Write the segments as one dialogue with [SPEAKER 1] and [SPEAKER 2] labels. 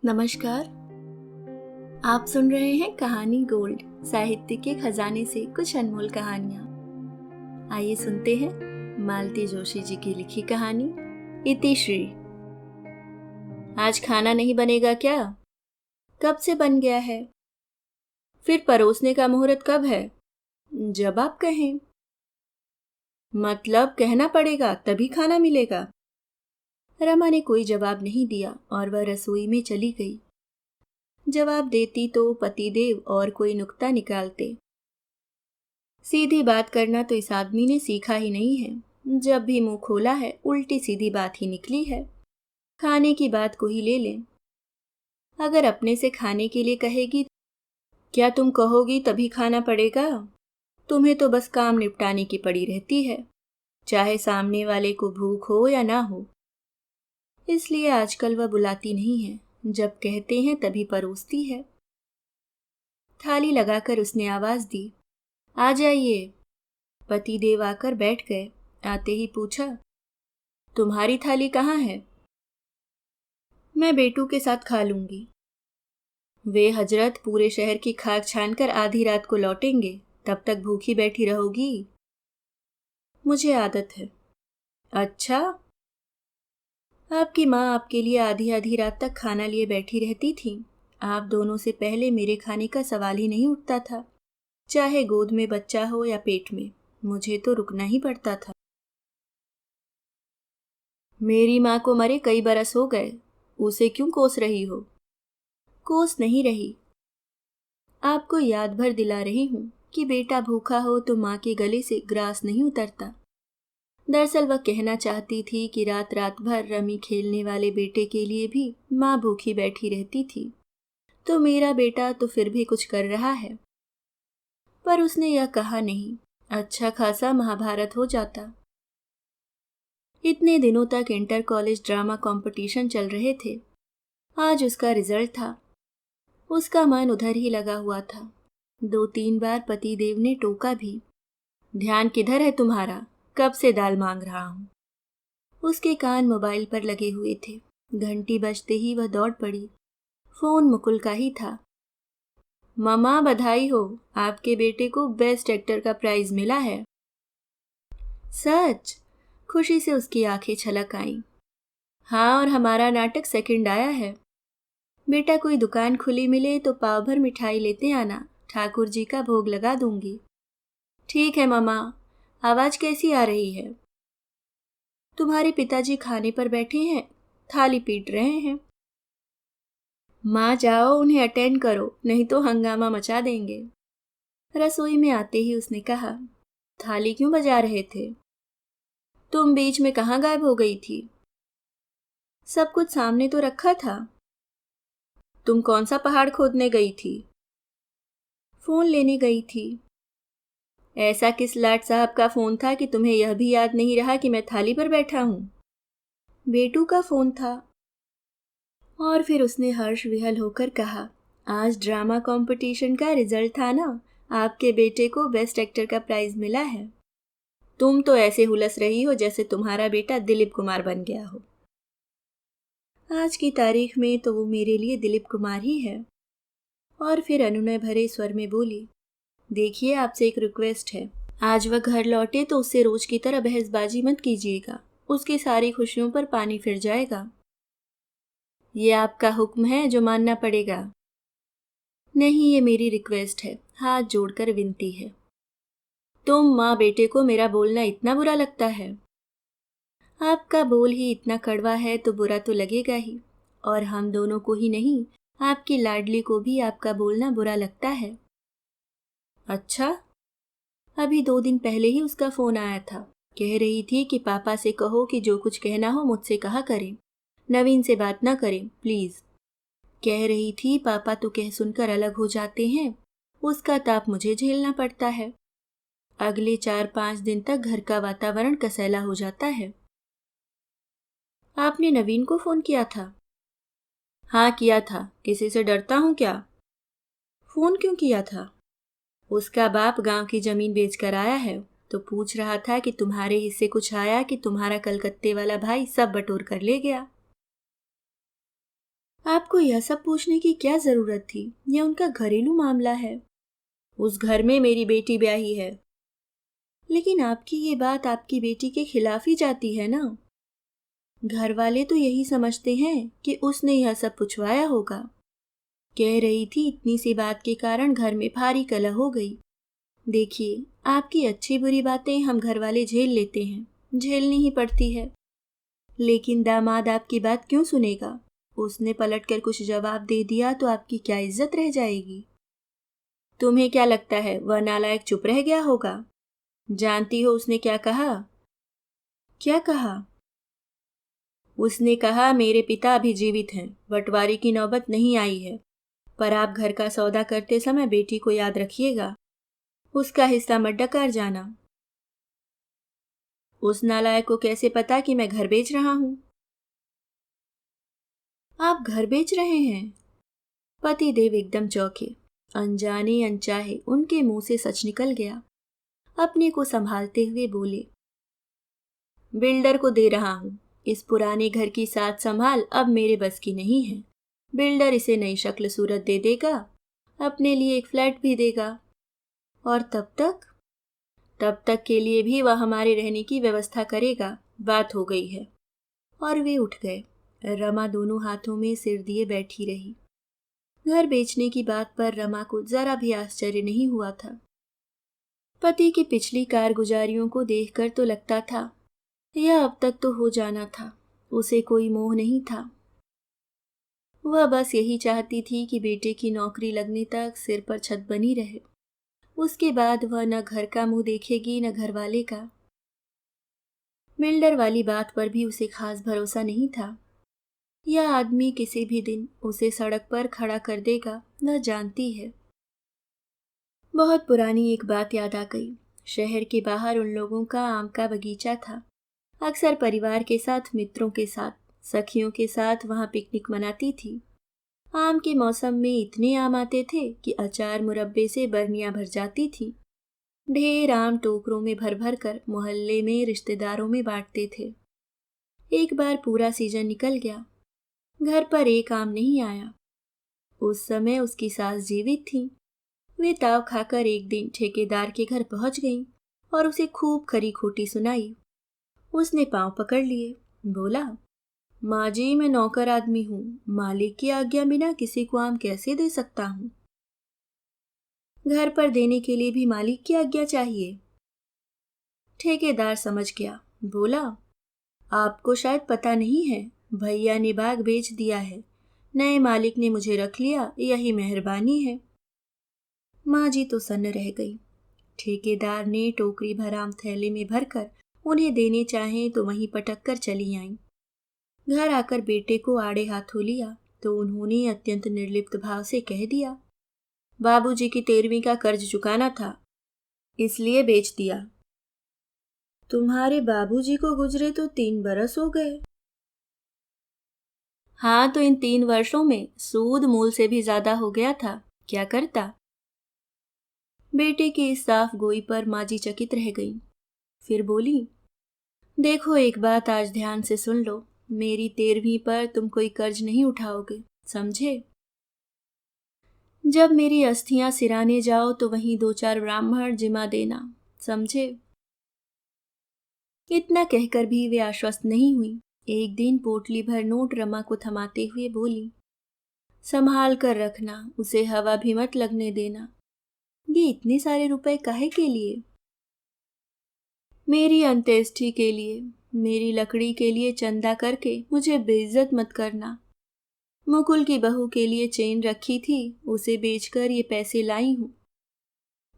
[SPEAKER 1] नमस्कार। आप सुन रहे हैं कहानी गोल्ड, साहित्य के खजाने से कुछ अनमोल कहानियां। आइए सुनते हैं मालती जोशी जी की लिखी कहानी इतिश्री। आज खाना नहीं बनेगा क्या? कब से बन गया है? फिर परोसने का मुहूर्त कब है? जब आप कहें। मतलब कहना पड़ेगा तभी खाना मिलेगा। रमा ने कोई जवाब नहीं दिया और वह रसोई में चली गई। जवाब देती तो पतिदेव और कोई नुक्ता निकालते। सीधी बात करना तो इस आदमी ने सीखा ही नहीं है। जब भी मुंह खोला है उल्टी सीधी बात ही निकली है। खाने की बात को ही ले लें। अगर अपने से खाने के लिए कहेगी, क्या तुम कहोगी तभी खाना पड़ेगा? तुम्हें तो बस काम निपटाने की पड़ी रहती है, चाहे सामने वाले को भूख हो या ना हो। इसलिए आजकल वह बुलाती नहीं है, जब कहते हैं तभी परोसती है। थाली लगाकर उसने आवाज दी, आ जाइए। पतिदेव आकर बैठ गए। आते ही पूछा, तुम्हारी थाली कहाँ है? मैं बेटू के साथ खा लूंगी। वे हजरत पूरे शहर की खाक छानकर आधी रात को लौटेंगे, तब तक भूखी बैठी रहोगी? मुझे आदत है। अच्छा, आपकी माँ आपके लिए आधी आधी रात तक खाना लिए बैठी रहती थी। आप दोनों से पहले मेरे खाने का सवाल ही नहीं उठता था, चाहे गोद में बच्चा हो या पेट में। मुझे तो रुकना ही पड़ता था। मेरी माँ को मरे कई बरस हो गए, उसे क्यों कोस रही हो? कोस नहीं रही, आपको याद भर दिला रही हूँ कि बेटा भूखा हो तो माँ के गले से ग्रास नहीं उतरता। दरअसल वह कहना चाहती थी कि रात रात भर रमी खेलने वाले बेटे के लिए भी माँ भूखी बैठी रहती थी, तो मेरा बेटा तो फिर भी कुछ कर रहा है। पर उसने यह कहा नहीं, अच्छा खासा महाभारत हो जाता। इतने दिनों तक इंटर कॉलेज ड्रामा कंपटीशन चल रहे थे। आज उसका रिजल्ट था। उसका मन उधर ही लगा हुआ था। 2-3 बार पतिदेव ने टोका भी, ध्यान किधर है तुम्हारा? कब से दाल मांग रहा हूं। उसके कान मोबाइल पर लगे हुए थे। घंटी बजते ही वह दौड़ पड़ी। फोन मुकुल का ही था। ममा बधाई हो, आपके बेटे को बेस्ट एक्टर का प्राइज मिला है। सच? खुशी से उसकी आंखें छलक आईं। हाँ, और हमारा नाटक सेकंड आया है। बेटा कोई दुकान खुली मिले तो पाव भर मिठाई लेते आना, ठाकुर जी का भोग लगा दूंगी। ठीक है ममा। आवाज कैसी आ रही है? तुम्हारे पिताजी खाने पर बैठे हैं, थाली पीट रहे हैं। माँ जाओ उन्हें अटेंड करो, नहीं तो हंगामा मचा देंगे। रसोई में आते ही उसने कहा, थाली क्यों बजा रहे थे? तुम बीच में कहाँ गायब हो गई थी? सब कुछ सामने तो रखा था। तुम कौन सा पहाड़ खोदने गई थी? फोन लेने गई थी। ऐसा किस लाट साहब का फोन था कि तुम्हें यह भी याद नहीं रहा कि मैं थाली पर बैठा हूं? बेटू का फोन था। और फिर उसने हर्ष विहल होकर कहा, आज ड्रामा कंपटीशन का रिजल्ट था ना, आपके बेटे को बेस्ट एक्टर का प्राइज मिला है। तुम तो ऐसे हुलस रही हो जैसे तुम्हारा बेटा दिलीप कुमार बन गया हो। आज की तारीख में तो वो मेरे लिए दिलीप कुमार ही है। और फिर अनुनय भरे स्वर में बोली, देखिए आपसे एक रिक्वेस्ट है, आज वह घर लौटे तो उससे रोज की तरह बहसबाजी मत कीजिएगा, उसकी सारी खुशियों पर पानी फिर जाएगा। ये आपका हुक्म है जो मानना पड़ेगा। नहीं, ये मेरी रिक्वेस्ट है, हाथ जोड़कर विनती है। तुम माँ बेटे को मेरा बोलना इतना बुरा लगता है? आपका बोल ही इतना कड़वा है तो बुरा तो लगेगा ही, और हम दोनों को ही नहीं, आपकी लाडली को भी आपका बोलना बुरा लगता है। अच्छा? अभी 2 दिन पहले ही उसका फोन आया था। कह रही थी कि पापा से कहो कि जो कुछ कहना हो मुझसे कहा करें, नवीन से बात ना करें प्लीज। कह रही थी पापा तो कह सुनकर अलग हो जाते हैं, उसका ताप मुझे झेलना पड़ता है। अगले 4-5 दिन तक घर का वातावरण कसैला हो जाता है। आपने नवीन को फोन किया था? हाँ किया था, किसी से डरता हूँ क्या? फोन क्यों किया था? उसका बाप गांव की जमीन बेचकर आया है, तो पूछ रहा था कि तुम्हारे हिस्से कुछ आया कि तुम्हारा कलकत्ते वाला भाई सब बटोर कर ले गया। आपको आपको यह सब पूछने की क्या जरूरत थी? यह उनका घरेलू मामला है। उस घर में मेरी बेटी ब्याही है। लेकिन आपकी ये बात आपकी बेटी के खिलाफ ही जाती है ना। घर वाले तो यही समझते हैं कि उसने यह सब पुछवाया होगा। कह रही थी इतनी सी बात के कारण घर में भारी कलह हो गई। देखिए, आपकी अच्छी बुरी बातें हम घर वाले झेल लेते हैं, झेलनी ही पड़ती है। लेकिन दामाद आपकी बात क्यों सुनेगा? उसने पलटकर कुछ जवाब दे दिया तो आपकी क्या इज्जत रह जाएगी? तुम्हें क्या लगता है वह नालायक चुप रह गया होगा? जानती हो उसने क्या कहा? क्या कहा? उसने कहा मेरे पिता अभी जीवित हैं, बंटवारे की नौबत नहीं आई है, पर आप घर का सौदा करते समय बेटी को याद रखिएगा, उसका हिस्सा मत डकार जाना। उस नालायक को कैसे पता कि मैं घर बेच रहा हूं? आप घर बेच रहे हैं? पति देव एकदम चौंके। अनजाने अनचाहे उनके मुंह से सच निकल गया। अपने को संभालते हुए बोले, बिल्डर को दे रहा हूं। इस पुराने घर की साथ संभाल अब मेरे बस की नहीं है। बिल्डर इसे नई शक्ल सूरत दे देगा, अपने लिए एक फ्लैट भी देगा, और तब तक के लिए भी वह हमारे रहने की व्यवस्था करेगा। बात हो गई है। और वे उठ गए। रमा दोनों हाथों में सिर दिए बैठी रही। घर बेचने की बात पर रमा को जरा भी आश्चर्य नहीं हुआ था। पति की पिछली कारगुजारियों को देखकर तो लगता था यह अब तक तो हो जाना था। उसे कोई मोह नहीं था। वह बस यही चाहती थी कि बेटे की नौकरी लगने तक सिर पर छत बनी रहे। उसके बाद वह न घर का मुंह देखेगी न घर वाले का। बिल्डर वाली बात पर भी उसे खास भरोसा नहीं था। यह आदमी किसी भी दिन उसे सड़क पर खड़ा कर देगा, वह जानती है। बहुत पुरानी एक बात याद आ गई। शहर के बाहर उन लोगों का आम का बगीचा था। अक्सर परिवार के साथ, मित्रों के साथ, सखियों के साथ वहां पिकनिक मनाती थी। आम के मौसम में इतने आम आते थे कि अचार मुरब्बे से बरनियां भर जाती थी। ढेर आम टोकरों में भर भर कर मोहल्ले में रिश्तेदारों में बांटते थे। एक बार पूरा सीजन निकल गया, घर पर एक आम नहीं आया। उस समय उसकी सास जीवित थी। वे ताव खाकर एक दिन ठेकेदार के घर पहुंच गईं और उसे खूब खरी खोटी सुनाई। उसने पांव पकड़ लिए, बोला, माँ जी, मैं नौकर आदमी हूँ, मालिक की आज्ञा बिना किसी को आम कैसे दे सकता हूँ? घर पर देने के लिए भी मालिक की आज्ञा चाहिए। ठेकेदार समझ गया, बोला, आपको शायद पता नहीं है, भैया ने बाग बेच दिया है, नए मालिक ने मुझे रख लिया, यही मेहरबानी है। माँ जी तो सन्न रह गई। ठेकेदार ने टोकरी भर आम थैले में भरकर उन्हें देने चाहे तो वहीं पटक कर चली आईं। घर आकर बेटे को आड़े हाथों लिया तो उन्होंने अत्यंत निर्लिप्त भाव से कह दिया, बाबूजी की 13वीं का कर्ज चुकाना था, इसलिए बेच दिया। तुम्हारे बाबूजी को गुजरे तो 3 बरस हो गए। हाँ, तो इन 3 वर्षों में सूद मूल से भी ज्यादा हो गया था, क्या करता? बेटे की इस साफ गोई पर माँ जी चकित रह गई। फिर बोली, देखो, एक बात आज ध्यान से सुन लो, मेरी 13वीं पर तुम कोई कर्ज नहीं उठाओगे, समझे? जब मेरी अस्थियां सिराने जाओ तो वहीं 2-4 ब्राह्मण जिमा देना, समझे? इतना कहकर भी वे आश्वस्त नहीं हुई। एक दिन पोटली भर नोट रमा को थमाते हुए बोली, संभाल कर रखना, उसे हवा भी मत लगने देना। ये इतने सारे रुपए काहे के लिए? मेरी अंत्येष्टि के लिए, मेरी लकड़ी के लिए चंदा करके मुझे बेइज्जत मत करना। मुकुल की बहू के लिए चेन रखी थी, उसे बेचकर ये पैसे लाई हूं।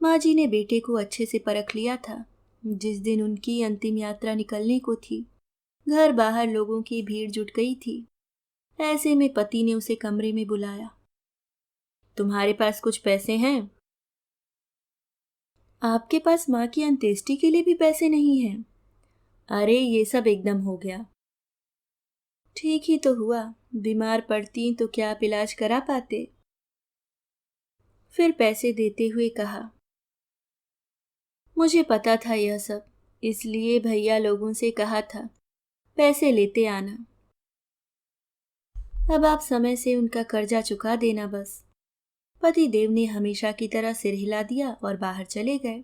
[SPEAKER 1] माँ जी ने बेटे को अच्छे से परख लिया था। जिस दिन उनकी अंतिम यात्रा निकलने को थी, घर बाहर लोगों की भीड़ जुट गई थी। ऐसे में पति ने उसे कमरे में बुलाया। तुम्हारे पास कुछ पैसे हैं? आपके पास माँ की अंत्येष्टि के लिए भी पैसे नहीं हैं? अरे, ये सब एकदम हो गया। ठीक ही तो हुआ, बीमार पड़ती तो क्या आप इलाज करा पाते? फिर पैसे देते हुए कहा, मुझे पता था यह सब, इसलिए भैया लोगों से कहा था पैसे लेते आना। अब आप समय से उनका कर्जा चुका देना बस। पति देव ने हमेशा की तरह सिर हिला दिया और बाहर चले गए।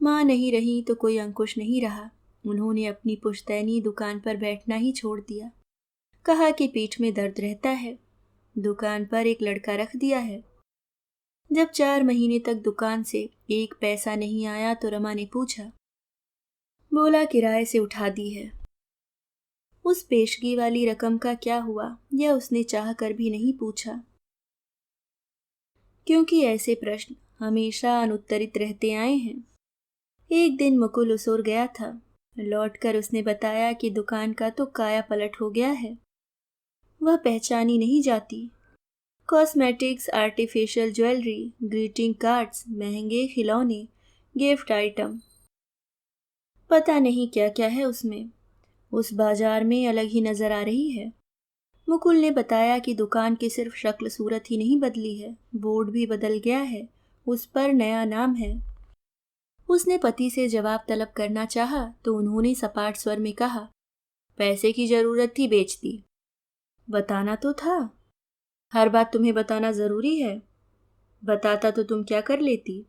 [SPEAKER 1] माँ नहीं रही तो कोई अंकुश नहीं रहा। उन्होंने अपनी पुश्तैनी दुकान पर बैठना ही छोड़ दिया। कहा कि पीठ में दर्द रहता है। दुकान पर एक लड़का रख दिया है। जब 4 महीने तक दुकान से एक पैसा नहीं आया तो रमा ने पूछा। बोला किराए से उठा दी है। उस पेशगी वाली रकम का क्या हुआ यह उसने चाह कर भी नहीं पूछा, क्योंकि ऐसे प्रश्न हमेशा अनुत्तरित रहते आए हैं। एक दिन मुकुल उसोर गया था। लौटकर उसने बताया कि दुकान का तो काया पलट हो गया है। वह पहचानी नहीं जाती। Cosmetics, artificial jewellery, greeting cards, महंगे खिलौने, गिफ्ट आइटम, पता नहीं क्या क्या है उसमें। उस बाजार में अलग ही नजर आ रही है। मुकुल ने बताया कि दुकान की सिर्फ शक्ल सूरत ही नहीं बदली है, बोर्ड भी बदल गया है। उस पर नया नाम है। उसने पति से जवाब तलब करना चाहा तो उन्होंने सपाट स्वर में कहा, पैसे की जरूरत थी, बेच दी। बताना तो था। हर बात तुम्हें बताना जरूरी है? बताता तो तुम क्या कर लेती?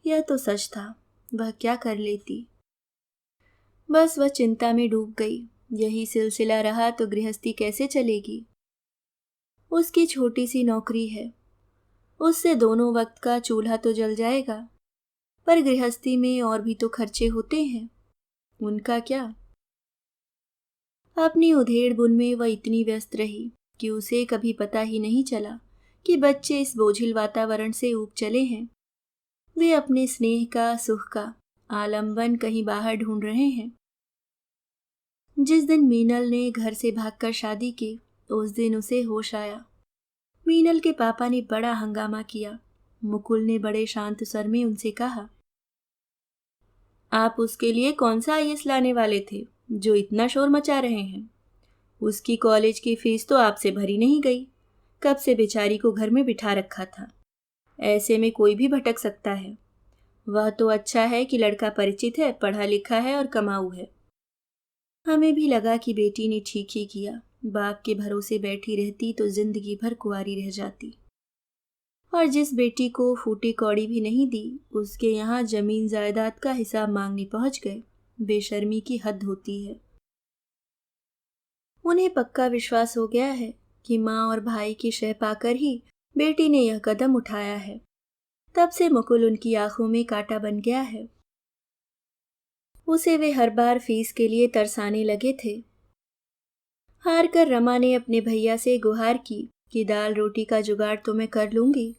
[SPEAKER 1] यह तो सच था। वह क्या कर लेती? बस वह चिंता में डूब गई। यही सिलसिला रहा तो गृहस्थी कैसे चलेगी? उसकी छोटी सी नौकरी है, उससे दोनों वक्त का चूल्हा तो जल जाएगा, पर गृहस्थी में और भी तो खर्चे होते हैं। उनका क्या? अपनी उधेड़ बुन में वह इतनी व्यस्त रही कि उसे कभी पता ही नहीं चला कि बच्चे इस बोझिल वातावरण से ऊब चले हैं। वे अपने स्नेह का, सुख का आलंबन कहीं बाहर ढूंढ रहे हैं। जिस दिन मीनल ने घर से भागकर शादी की, उस दिन उसे होश आया। मीनल के पापा ने बड़ा हंगामा किया। मुकुल ने बड़े शांत स्वर में उनसे कहा, आप उसके लिए कौन सा आईएएस लाने वाले थे जो इतना शोर मचा रहे हैं? उसकी कॉलेज की फीस तो आपसे भरी नहीं गई। कब से बेचारी को घर में बिठा रखा था। ऐसे में कोई भी भटक सकता है। वह तो अच्छा है कि लड़का परिचित है, पढ़ा लिखा है और कमाऊ है। हमें भी लगा कि बेटी ने ठीक ही किया। बाप के भरोसे बैठी रहती तो जिंदगी भर कुंवारी रह जाती। और जिस बेटी को फूटी कौड़ी भी नहीं दी, उसके यहाँ जमीन जायदाद का हिसाब मांगने पहुंच गए। बेशर्मी की हद होती है। उन्हें पक्का विश्वास हो गया है कि माँ और भाई की शह पाकर ही बेटी ने यह कदम उठाया है। तब से मुकुल उनकी आंखों में कांटा बन गया है। उसे वे हर बार फीस के लिए तरसाने लगे थे। हार कर रमा ने अपने भैया से गुहार की कि दाल रोटी का जुगाड़ तो मैं कर लूंगी,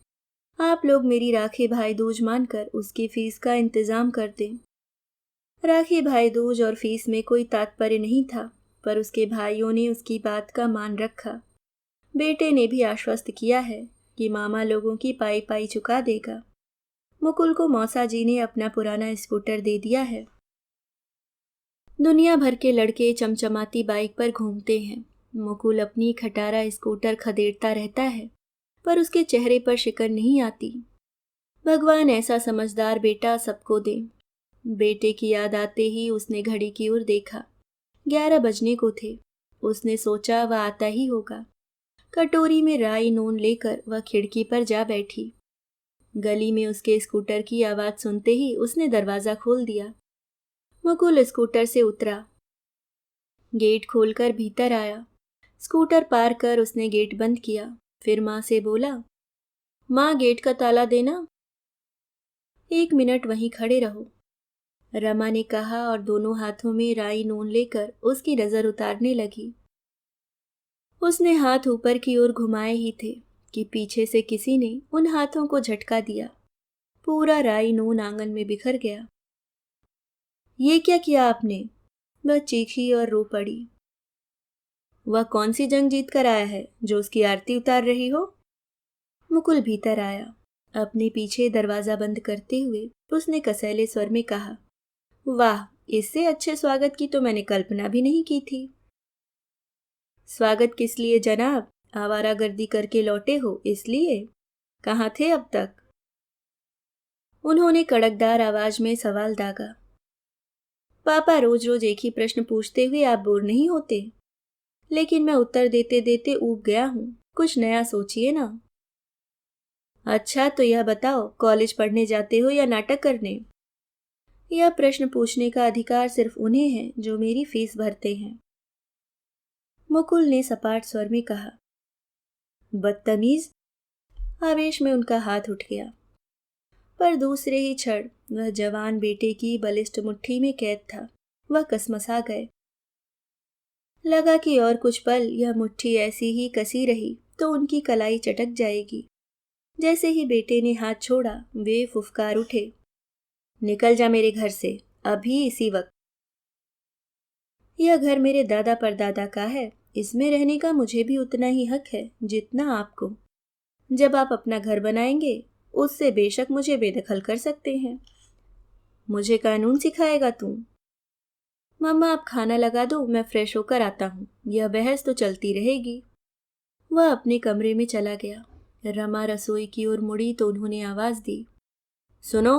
[SPEAKER 1] आप लोग मेरी राखी भाई दूज मानकर उसकी फीस का इंतजाम कर दें। राखी भाई दूज और फीस में कोई तात्पर्य नहीं था, पर उसके भाइयों ने उसकी बात का मान रखा। बेटे ने भी आश्वस्त किया है कि मामा लोगों की पाई पाई चुका देगा। मुकुल को मौसा जी ने अपना पुराना स्कूटर दे दिया है। दुनिया भर के लड़के चमचमाती बाइक पर घूमते हैं। मुकुल अपनी खटारा स्कूटर खदेड़ता रहता है, पर उसके चेहरे पर शिकन नहीं आती। भगवान ऐसा समझदार बेटा सबको दे। बेटे की याद आते ही उसने घड़ी की ओर देखा। 11 बजने को थे। उसने सोचा वह आता ही होगा। कटोरी में राई नून लेकर वह खिड़की पर जा बैठी। गली में उसके स्कूटर की आवाज सुनते ही उसने दरवाजा खोल दिया। मुकुल स्कूटर से उतरा, गेट खोलकर भीतर आया। स्कूटर पार कर उसने गेट बंद किया। फिर माँ से बोला, माँ गेट का ताला देना। 1 मिनट वहीं खड़े रहो, रमा ने कहा और दोनों हाथों में राई नून लेकर उसकी नजर उतारने लगी। उसने हाथ ऊपर की ओर घुमाए ही थे कि पीछे से किसी ने उन हाथों को झटका दिया। पूरा राई नून आंगन में बिखर गया। ये क्या किया आपने? वह चीखी और रो पड़ी। वह कौन सी जंग जीत कर आया है जो उसकी आरती उतार रही हो? मुकुल भीतर आया। अपने पीछे दरवाजा बंद करते हुए उसने कसैले स्वर में कहा, वाह, इससे अच्छे स्वागत की तो मैंने कल्पना भी नहीं की थी। स्वागत किस लिए जनाब? आवारागर्दी करके लौटे हो इसलिए? कहाँ थे अब तक? उन्होंने कड़कदार आवाज में सवाल दागा। पापा रोज रोज एक ही प्रश्न पूछते हुए आप बोर नहीं होते? लेकिन मैं उत्तर देते देते ऊब गया हूँ, कुछ नया सोचिए ना। अच्छा तो यह बताओ, कॉलेज पढ़ने जाते हो या नाटक करने? यह प्रश्न पूछने का अधिकार सिर्फ उन्हें है जो मेरी फीस भरते हैं। मुकुल ने सपाट स्वर में कहा। बदतमीज। आवेश में उनका हाथ उठ गया, पर दूसरे ही क्षण वह जवान बेटे की बलिष्ठ मुट्ठी में कैद था। वह कसमसा गए। लगा कि और कुछ पल यह मुट्ठी ऐसी ही कसी रही तो उनकी कलाई चटक जाएगी। जैसे ही बेटे ने हाथ छोड़ा, वे फुफकार उठे। निकल जा मेरे घर से, अभी इसी वक्त। यह घर मेरे दादा परदादा का है, इसमें रहने का मुझे भी उतना ही हक है जितना आपको। जब आप अपना घर बनाएंगे, उससे बेशक मुझे बेदखल कर सकते हैं। मुझे कानून सिखाएगा तू? मम्मा आप खाना लगा दो, मैं फ्रेश होकर आता हूँ, यह बहस तो चलती रहेगी। वह अपने कमरे में चला गया। रमा रसोई की ओर मुड़ी तो उन्होंने आवाज दी, सुनो।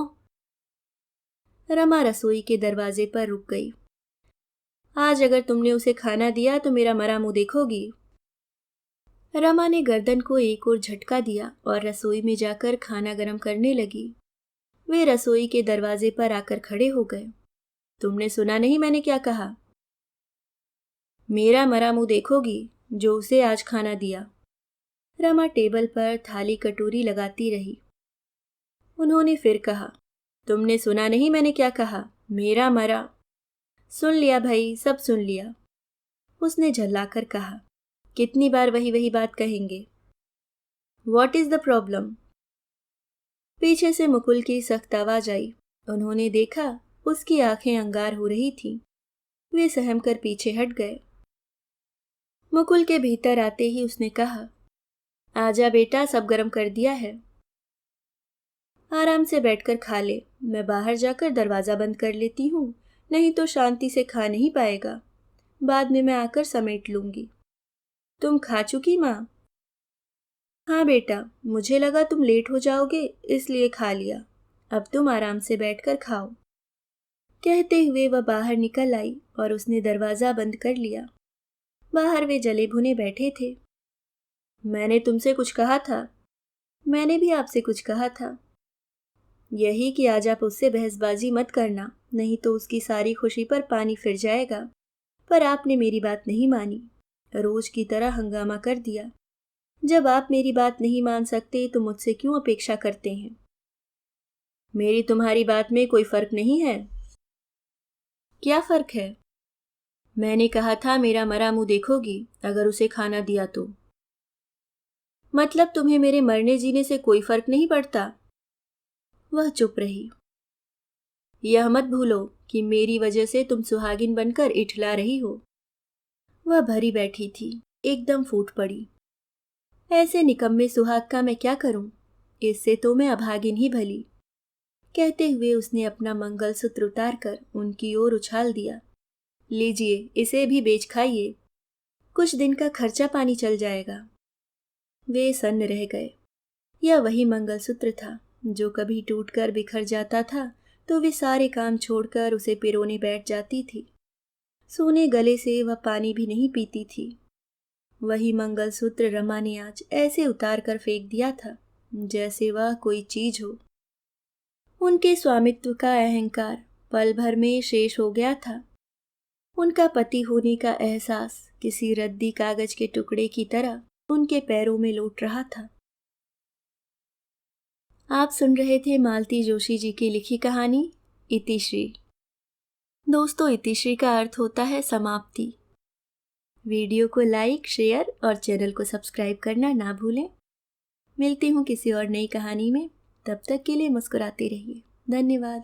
[SPEAKER 1] रमा रसोई के दरवाजे पर रुक गई। आज अगर तुमने उसे खाना दिया तो मेरा मरा मुंह देखोगी। रमा ने गर्दन को एक और झटका दिया और रसोई में जाकर खाना गर्म करने लगी। वे रसोई के दरवाजे पर आकर खड़े हो गए। तुमने सुना नहीं मैंने क्या कहा? मेरा मरा मुंह देखोगी जो उसे आज खाना दिया। रमा टेबल पर थाली कटोरी लगाती रही। उन्होंने फिर कहा, तुमने सुना नहीं मैंने क्या कहा? मेरा मरा। सुन लिया भाई, सब सुन लिया। उसने झल्लाकर कहा, कितनी बार वही वही बात कहेंगे? What is the problem? पीछे से मुकुल की सख्त आवाज आई। उन्होंने देखा उसकी आंखें अंगार हो रही थीं। वे सहम कर पीछे हट गए। मुकुल के भीतर आते ही उसने कहा, आजा बेटा, सब गर्म कर दिया है। आराम से बैठकर खा ले, मैं बाहर जाकर दरवाजा बंद कर लेती हूँ, नहीं तो शांति से खा नहीं पाएगा। बाद में मैं आकर समेट लूंगी। तुम खा चुकी माँ? हाँ बेटा, मुझे लगा तुम लेट हो जाओगे इसलिए खा लिया। अब तुम आराम से बैठकर खाओ। कहते हुए वह बाहर निकल आई और उसने दरवाजा बंद कर लिया। बाहर वे जले भुने बैठे थे। मैंने तुमसे कुछ कहा था। मैंने भी आपसे कुछ कहा था। यही कि आज आप उससे बहसबाजी मत करना, नहीं तो उसकी सारी खुशी पर पानी फिर जाएगा। पर आपने मेरी बात नहीं मानी, रोज की तरह हंगामा कर दिया। जब आप मेरी बात नहीं मान सकते तो मुझसे क्यों अपेक्षा करते हैं? मेरी तुम्हारी बात में कोई फर्क नहीं है। क्या फर्क है? मैंने कहा था मेरा मरा मुंह देखोगी अगर उसे खाना दिया तो। मतलब तुम्हें मेरे मरने जीने से कोई फर्क नहीं पड़ता? वह चुप रही। यह मत भूलो कि मेरी वजह से तुम सुहागिन बनकर इठला रही हो। वह भरी बैठी थी, एकदम फूट पड़ी। ऐसे निकम्मे सुहाग का मैं क्या करूं? इससे तो मैं अभागिन ही भली। कहते हुए उसने अपना मंगलसूत्र उतारकर उनकी ओर उछाल दिया। लीजिए, इसे भी बेच खाइए, कुछ दिन का खर्चा पानी चल जाएगा। वे सन्न रह गए। यह वही मंगलसूत्र था जो कभी टूटकर बिखर जाता था तो वे सारे काम छोड़कर उसे पिरोने बैठ जाती थी। सूने गले से वह पानी भी नहीं पीती थी। वही मंगलसूत्र रमा ने आज ऐसे उतार कर फेंक दिया था जैसे वह कोई चीज हो। उनके स्वामित्व का अहंकार पल भर में शेष हो गया था। उनका पति होने का एहसास किसी रद्दी कागज के टुकड़े की तरह उनके पैरों में लौट रहा था। आप सुन रहे थे मालती जोशी जी की लिखी कहानी इतिश्री। दोस्तों, इतिश्री का अर्थ होता है समाप्ति। वीडियो को लाइक, शेयर और चैनल को सब्सक्राइब करना ना भूलें। मिलती हूँ किसी और नई कहानी में। तब तक के लिए मुस्कुराते रहिए। धन्यवाद।